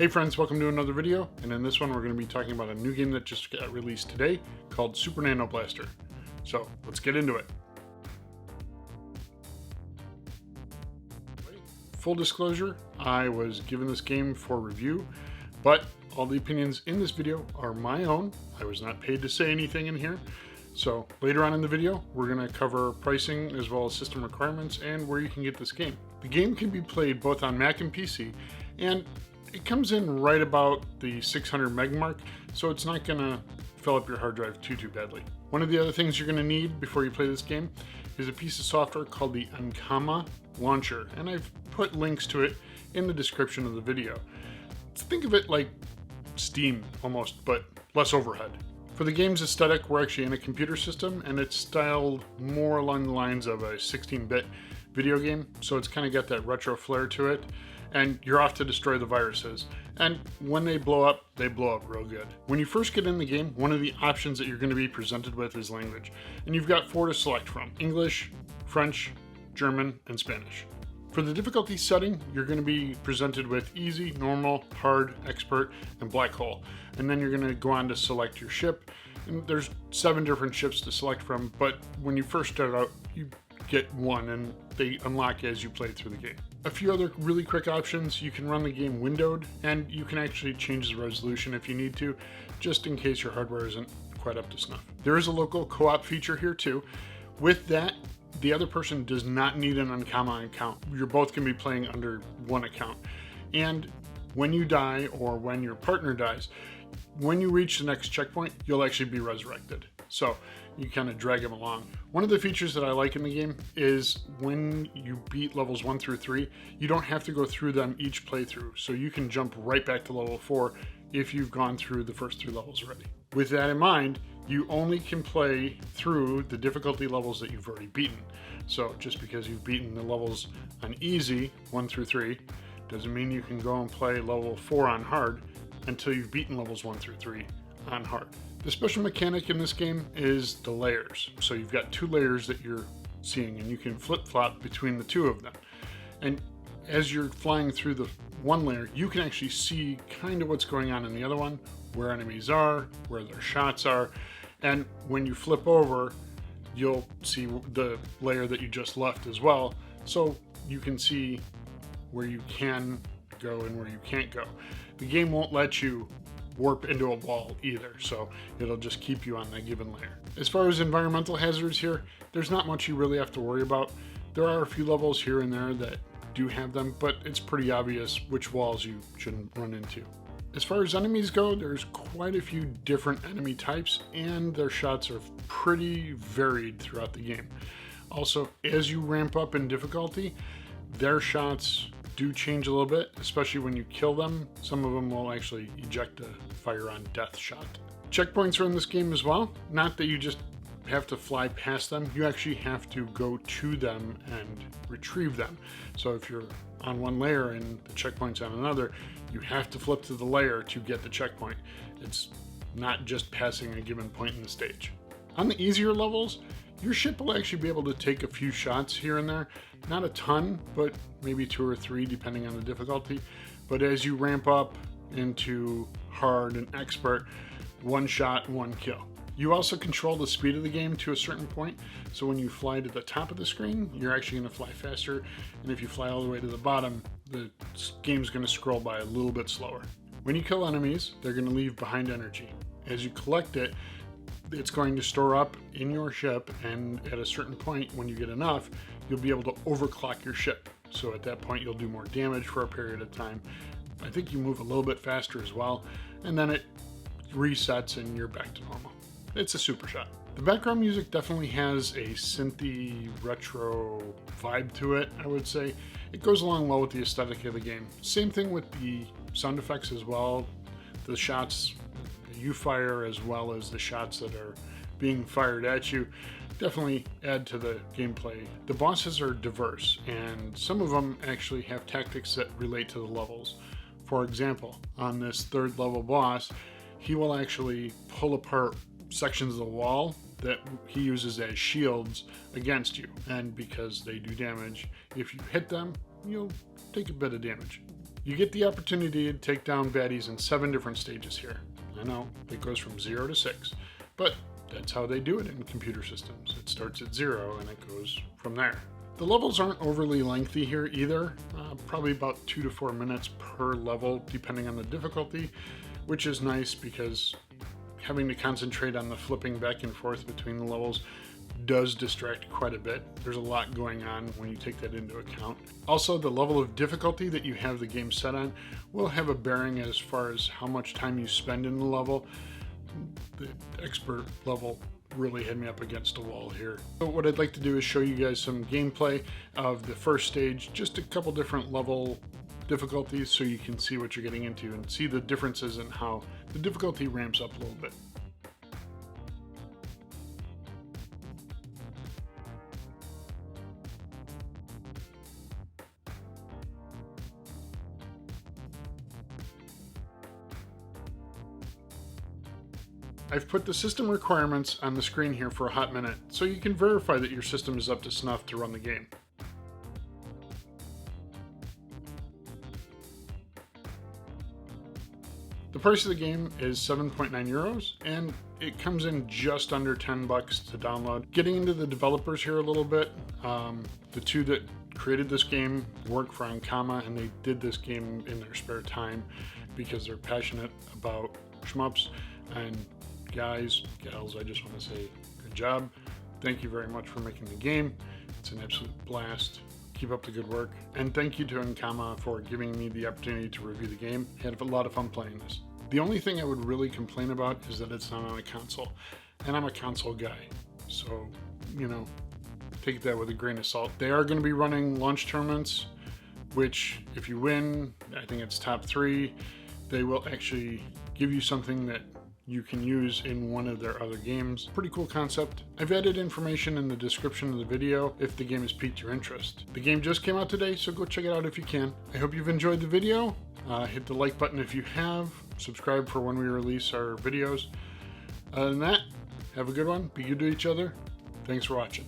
Hey friends, welcome to another video, and in this one we're going to be talking about a new game that just got released today called Super Nano Blaster. So let's get into it. Full disclosure, I was given this game for review, but all the opinions in this video are my own. I was not paid to say anything in here. So later on in the video, we're going to cover pricing as well as system requirements and where you can get this game. The game can be played both on Mac and PC, and it comes in right about the 600 meg mark, so it's not going to fill up your hard drive too badly. One of the other things you're going to need before you play this game is a piece of software called the Ankama launcher, and I've put links to it in the description of the video. Think of it like Steam almost, but less overhead. For the game's aesthetic, we're actually in a computer system, and it's styled more along the lines of a 16-bit video game, so it's kind of got that retro flair to it, and you're off to destroy the viruses. And when they blow up real good. When you first get in the game, one of the options that you're going to be presented with is language, and you've got 4 to select from: English, French, German, and Spanish. For the difficulty setting, you're going to be presented with easy, normal, hard, expert, and black hole. And then you're going to go on to select your ship. And there's 7 different ships to select from, but when you first start out, you get one, and they unlock as you play through the game. A few other really quick options: you can run the game windowed, and you can actually change the resolution if you need to, just in case your hardware isn't quite up to snuff. There is a local co-op feature here too. With that, the other person does not need an Ankama account. You're both going to be playing under one account. And when you die, or when your partner dies, when you reach the next checkpoint, you'll actually be resurrected. So you kind of drag them along. One of the features that I like in the game is when you beat levels 1 through 3, you don't have to go through them each playthrough. So you can jump right back to level 4 if you've gone through the first 3 levels already. With that in mind, you only can play through the difficulty levels that you've already beaten. So just because you've beaten the levels on easy, 1 through 3, doesn't mean you can go and play level 4 on hard until you've beaten levels 1 through 3 on hard. The special mechanic in this game is the layers. So you've got 2 layers that you're seeing, and you can flip-flop between the 2 of them. And as you're flying through the one layer, you can actually see kind of what's going on in the other one, where enemies are, where their shots are, and when you flip over, you'll see the layer that you just left as well, so you can see where you can go and where you can't go. The game won't let you warp into a wall either, so it'll just keep you on that given layer. As far as environmental hazards here, there's not much you really have to worry about. There are a few levels here and there that do have them, but it's pretty obvious which walls you shouldn't run into. As far as enemies go, there's quite a few different enemy types, and their shots are pretty varied throughout the game. Also, as you ramp up in difficulty, their shots do change a little bit, especially when you kill them. Some of them will actually eject a fire on death shot. Checkpoints are in this game as well. Not that you just have to fly past them, you actually have to go to them and retrieve them. So if you're on one layer and the checkpoint's on another, you have to flip to the layer to get the checkpoint. It's not just passing a given point in the stage. On the easier levels, your ship will actually be able to take a few shots here and there. Not a ton, but maybe 2 or 3 depending on the difficulty. But as you ramp up into hard and expert, 1 shot, 1 kill. You also control the speed of the game to a certain point, so when you fly to the top of the screen, you're actually going to fly faster, and if you fly all the way to the bottom, the game's going to scroll by a little bit slower. When you kill enemies, they're going to leave behind energy. As you collect it, it's going to store up in your ship, and at a certain point, when you get enough, you'll be able to overclock your ship. So at that point, you'll do more damage for a period of time. I think you move a little bit faster as well, and then it resets and you're back to normal. It's a super shot. The background music definitely has a synthy retro vibe to it, I would say. It goes along well with the aesthetic of the game. Same thing with the sound effects as well. The shots you fire as well as the shots that are being fired at you definitely add to the gameplay. The bosses are diverse, and some of them actually have tactics that relate to the levels. For example, on this 3rd level boss, he will actually pull apart sections of the wall that he uses as shields against you, and because they do damage, if you hit them, you'll take a bit of damage. You get the opportunity to take down baddies in 7 different stages here. I know, it goes from 0 to 6, but that's how they do it in computer systems. It starts at 0 and it goes from there. The levels aren't overly lengthy here either, probably about 2 to 4 minutes per level depending on the difficulty, which is nice because having to concentrate on the flipping back and forth between the levels does distract quite a bit. There's a lot going on when you take that into account. Also, the level of difficulty that you have the game set on will have a bearing as far as how much time you spend in the level. The expert level really had me up against a wall here. So what I'd like to do is show you guys some gameplay of the first stage, just a couple different level difficulties so you can see what you're getting into and see the differences in how the difficulty ramps up a little bit. I've put the system requirements on the screen here for a hot minute so you can verify that your system is up to snuff to run the game. The price of the game is 7.9 euros and it comes in just under 10 bucks to download. Getting into the developers here a little bit, the two that created this game work for Ankama and they did this game in their spare time because they're passionate about shmups. And guys, gals, I just want to say good job. Thank you very much for making the game. It's an absolute blast. Keep up the good work. And thank you to Ankama for giving me the opportunity to review the game. I had a lot of fun playing this. The only thing I would really complain about is that it's not on a console. And I'm a console guy. So, you know, take that with a grain of salt. They are going to be running launch tournaments, which if you win, I think it's top 3, they will actually give you something that you can use in one of their other games. Pretty cool concept. I've added information in the description of the video if the game has piqued your interest. The game just came out today, so go check it out if you can. I hope you've enjoyed the video. Hit the like button if you have. Subscribe for when we release our videos. Other than that, have a good one. Be good to each other. Thanks for watching.